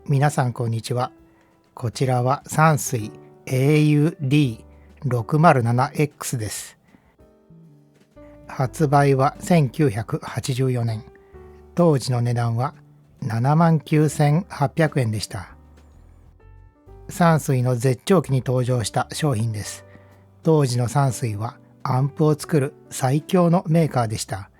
皆さんこんにちは。こちらは山水 AUD607X です。発売は1984年。当時の値段は79,800円でした。山水の絶頂期に登場した商品です。当時の山水はアンプを作る最強のメーカーでした。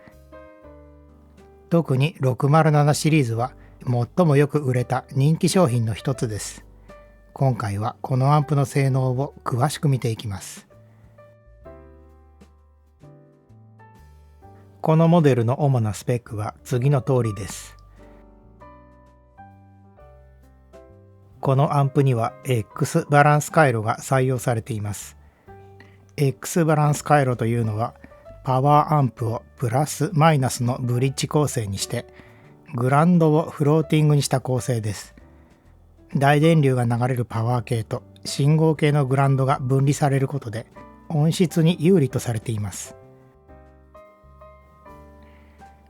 特に607シリーズは最もよく売れた人気商品の一つです。今回はこのアンプの性能を詳しく見ていきます。このモデルの主なスペックは次の通りです。このアンプには X バランス回路が採用されています。X バランス回路というのはパワーアンプをプラスマイナスのブリッジ構成にしてグラウンドをフローティングにした構成です。大電流が流れるパワー系と信号系のグラウンドが分離されることで音質に有利とされています。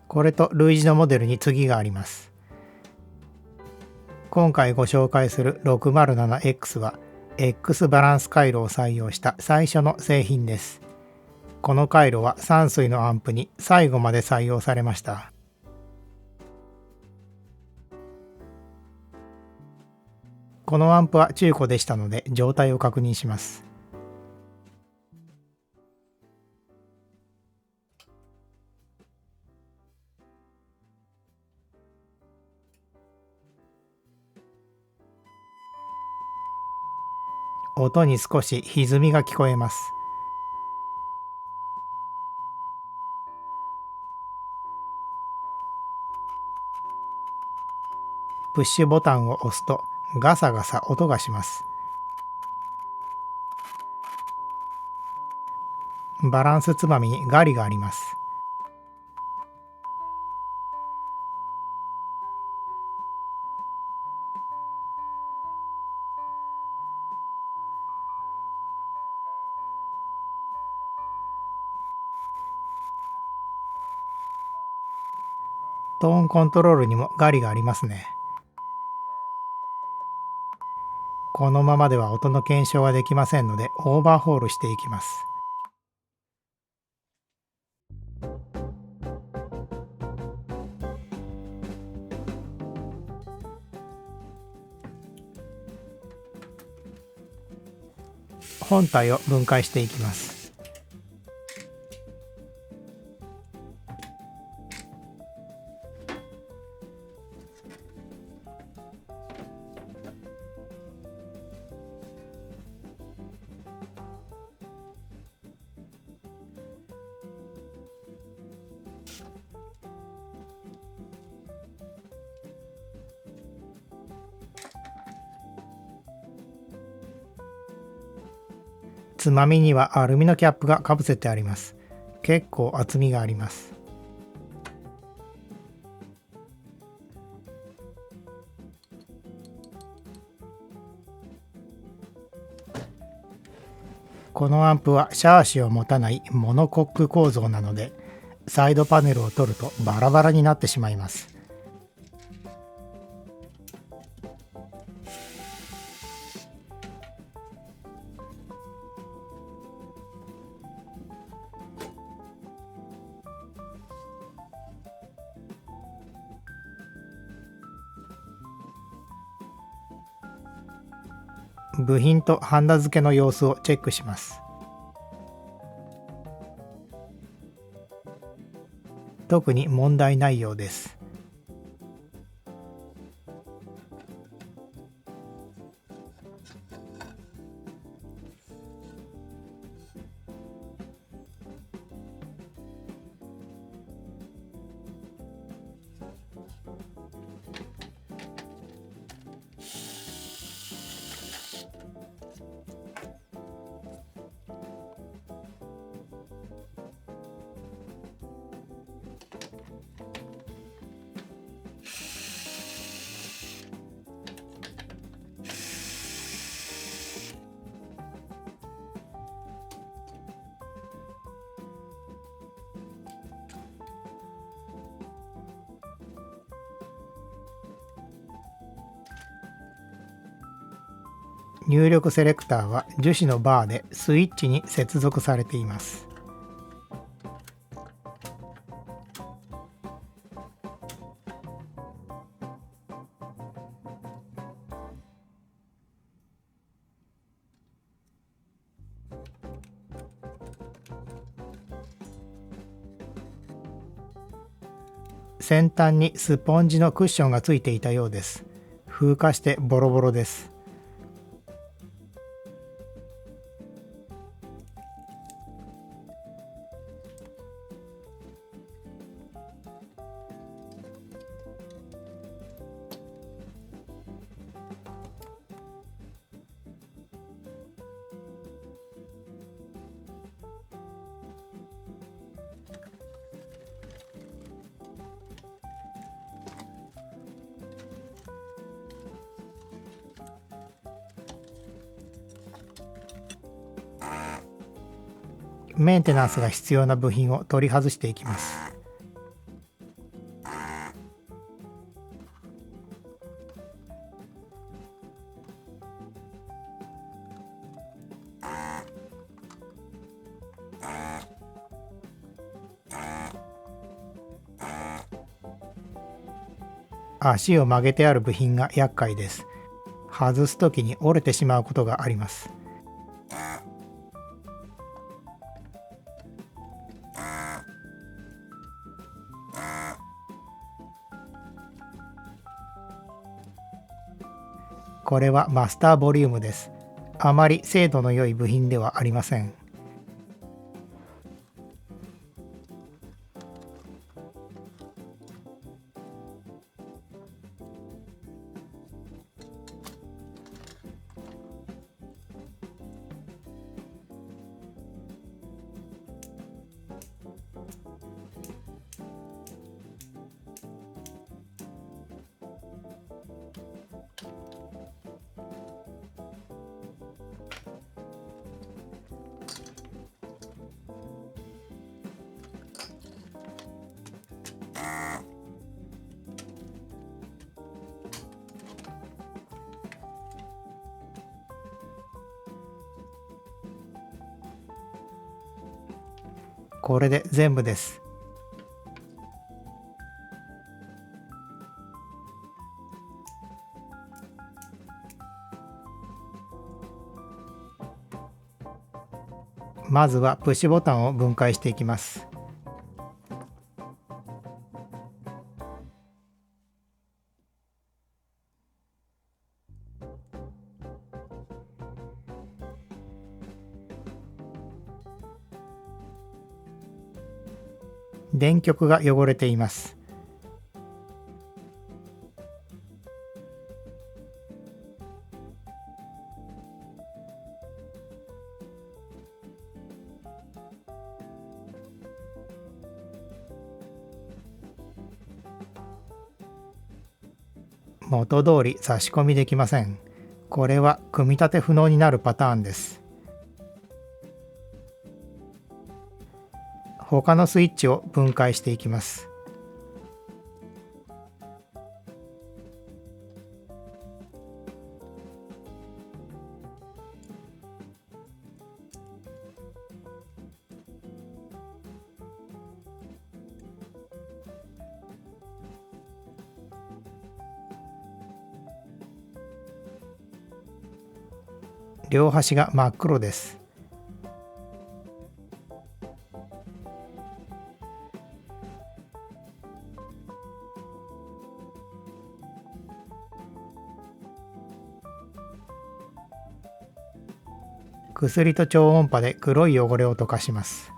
これと類似のモデルに次があります。今回ご紹介する 607X は X バランス回路を採用した最初の製品です。この回路は山水のアンプに最後まで採用されました。このアンプは中古でしたので状態を確認します。音に少し歪みが聞こえます。プッシュボタンを押すとガサガサ音がします。バランスつまみにガリがあります。トーンコントロールにもガリがありますね。このままでは音の検証ができませんのでオーバーホールしていきます。本体を分解していきます。つまみにはアルミのキャップがかぶせてあります。結構厚みがあります。このアンプはシャーシを持たないモノコック構造なのでサイドパネルを取るとバラバラになってしまいます。部品とハンダ付けの様子をチェックします。特に問題ないようです。入力セレクターは樹脂のバーでスイッチに接続されています。先端にスポンジのクッションがついていたようです。風化してボロボロです。メンテナンスが必要な部品を取り外していきます。足を曲げてある部品が厄介です。外すときに折れてしまうことがあります。これはマスターボリュームです。あまり精度の良い部品ではありません。これで全部です。まずはプッシュボタンを分解していきます。電極が汚れています。元通り差し込みできません。これは組み立て不能になるパターンです。他のスイッチを分解していきます。両端が真っ黒です。薬と超音波で黒い汚れを溶かします。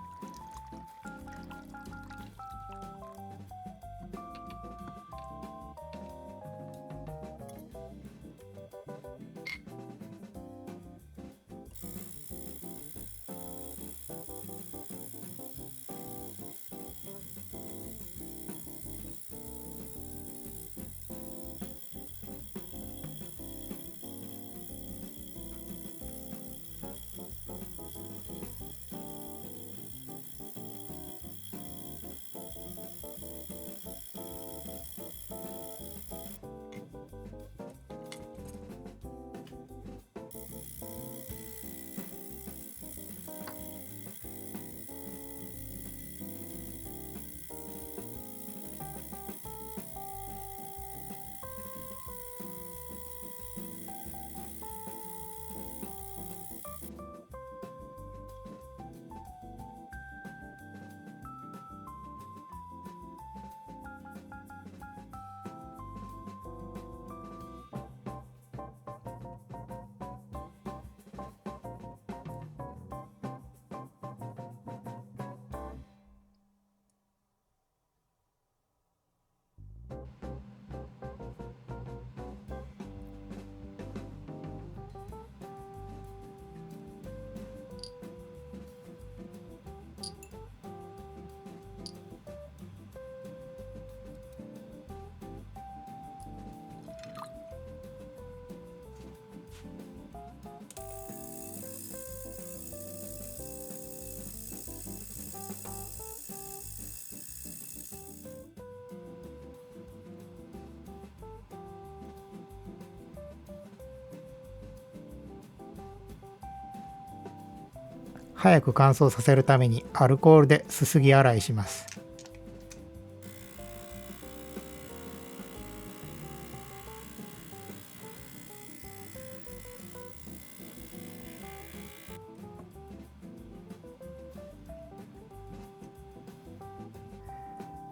早く乾燥させるためにアルコールですすぎ洗いします。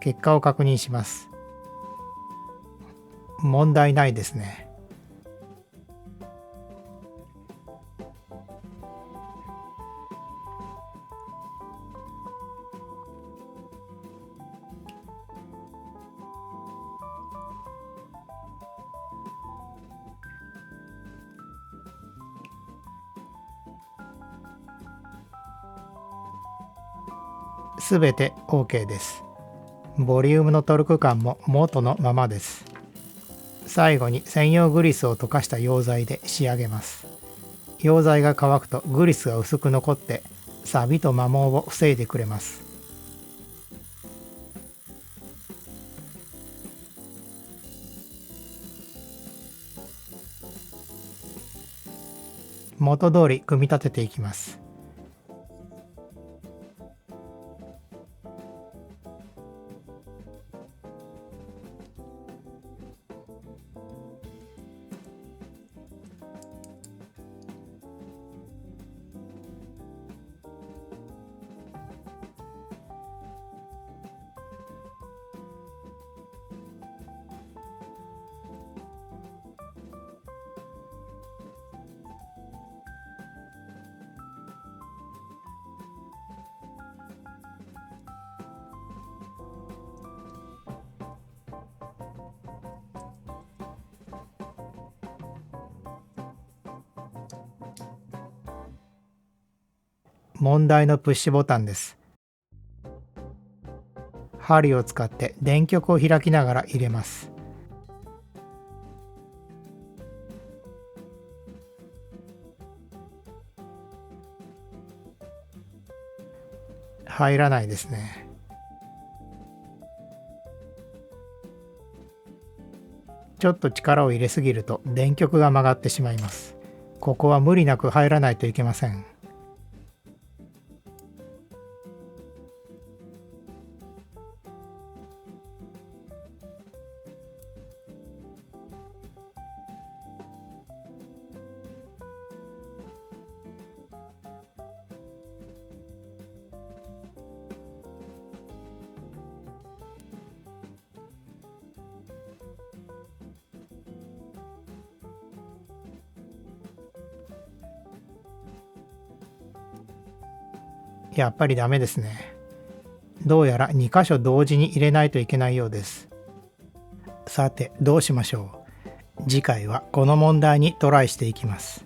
結果を確認します。問題ないですね。すべて OK です。ボリュームのトルク感も元のままです。最後に専用グリスを溶かした溶剤で仕上げます。溶剤が乾くとグリスが薄く残って錆と摩耗を防いでくれます。元通り組み立てていきます。問題のプッシュボタンです。針を使って電極を開きながら入れます。入らないですね。ちょっと力を入れすぎると電極が曲がってしまいます。ここは無理なく入らないといけません。やっぱりダメですね。どうやら2箇所同時に入れないといけないようです。さて、どうしましょう。次回はこの問題にトライしていきます。